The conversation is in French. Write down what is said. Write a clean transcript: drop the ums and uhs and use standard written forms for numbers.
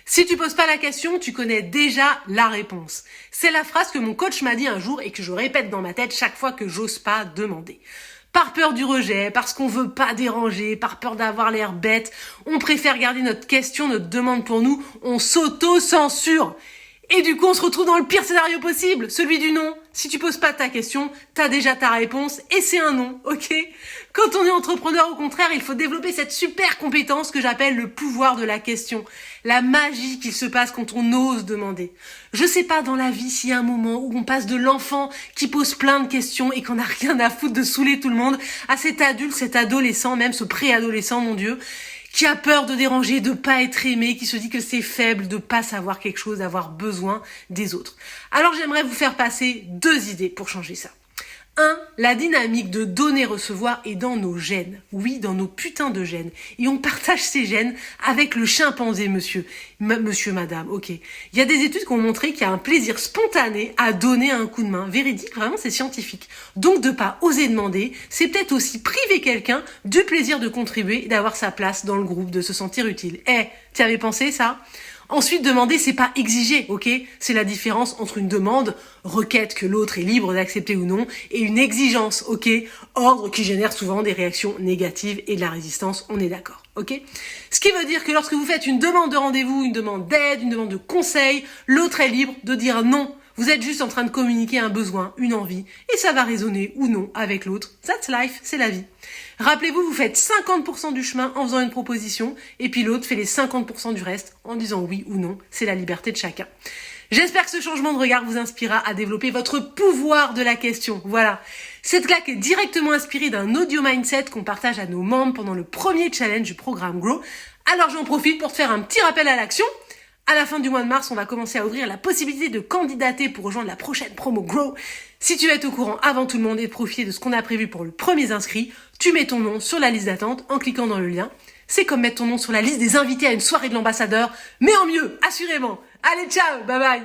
Si tu poses pas la question, tu connais déjà la réponse. C'est la phrase que mon coach m'a dit un jour et que je répète dans ma tête chaque fois que j'ose pas demander. Par peur du rejet, parce qu'on veut pas déranger, par peur d'avoir l'air bête, on préfère garder notre question, notre demande pour nous, on s'auto-censure. Et du coup, on se retrouve dans le pire scénario possible, celui du non. Si tu poses pas ta question, t'as déjà ta réponse et c'est un non, ok? Quand on est entrepreneur, au contraire, il faut développer cette super compétence que j'appelle le pouvoir de la question. La magie qu'il se passe quand on ose demander. Je sais pas dans la vie s'il y a un moment où on passe de l'enfant qui pose plein de questions et qu'on a rien à foutre de saouler tout le monde à cet adulte, cet adolescent, même ce préadolescent, mon Dieu, qui a peur de déranger, de pas être aimé, qui se dit que c'est faible, de pas savoir quelque chose, d'avoir besoin des autres. Alors j'aimerais vous faire passer 2 idées pour changer ça. 1. La dynamique de donner-recevoir est dans nos gènes. Oui, dans nos putains de gènes. Et on partage ces gènes avec le chimpanzé, monsieur, madame, ok. Il y a des études qui ont montré qu'il y a un plaisir spontané à donner un coup de main. Véridique, vraiment, c'est scientifique. Donc, de pas oser demander, c'est peut-être aussi priver quelqu'un du plaisir de contribuer et d'avoir sa place dans le groupe, de se sentir utile. Tu avais pensé ça ? Ensuite, demander, c'est pas exiger, ok? C'est la différence entre une demande, requête que l'autre est libre d'accepter ou non, et une exigence, ok? Ordre qui génère souvent des réactions négatives et de la résistance, on est d'accord, ok? Ce qui veut dire que lorsque vous faites une demande de rendez-vous, une demande d'aide, une demande de conseil, l'autre est libre de dire non. Vous êtes juste en train de communiquer un besoin, une envie, et ça va résonner ou non avec l'autre. That's life, c'est la vie. Rappelez-vous, vous faites 50% du chemin en faisant une proposition, et puis l'autre fait les 50% du reste en disant oui ou non. C'est la liberté de chacun. J'espère que ce changement de regard vous inspirera à développer votre pouvoir de la question. Voilà. Cette claque est directement inspirée d'un audio mindset qu'on partage à nos membres pendant le premier challenge du programme Grow. Alors j'en profite pour te faire un petit rappel à l'action. À la fin du mois de mars, on va commencer à ouvrir la possibilité de candidater pour rejoindre la prochaine promo Grow. Si tu veux être au courant avant tout le monde et profiter de ce qu'on a prévu pour le premier inscrit, tu mets ton nom sur la liste d'attente en cliquant dans le lien. C'est comme mettre ton nom sur la liste des invités à une soirée de l'ambassadeur, mais en mieux, assurément. Allez, ciao, bye bye.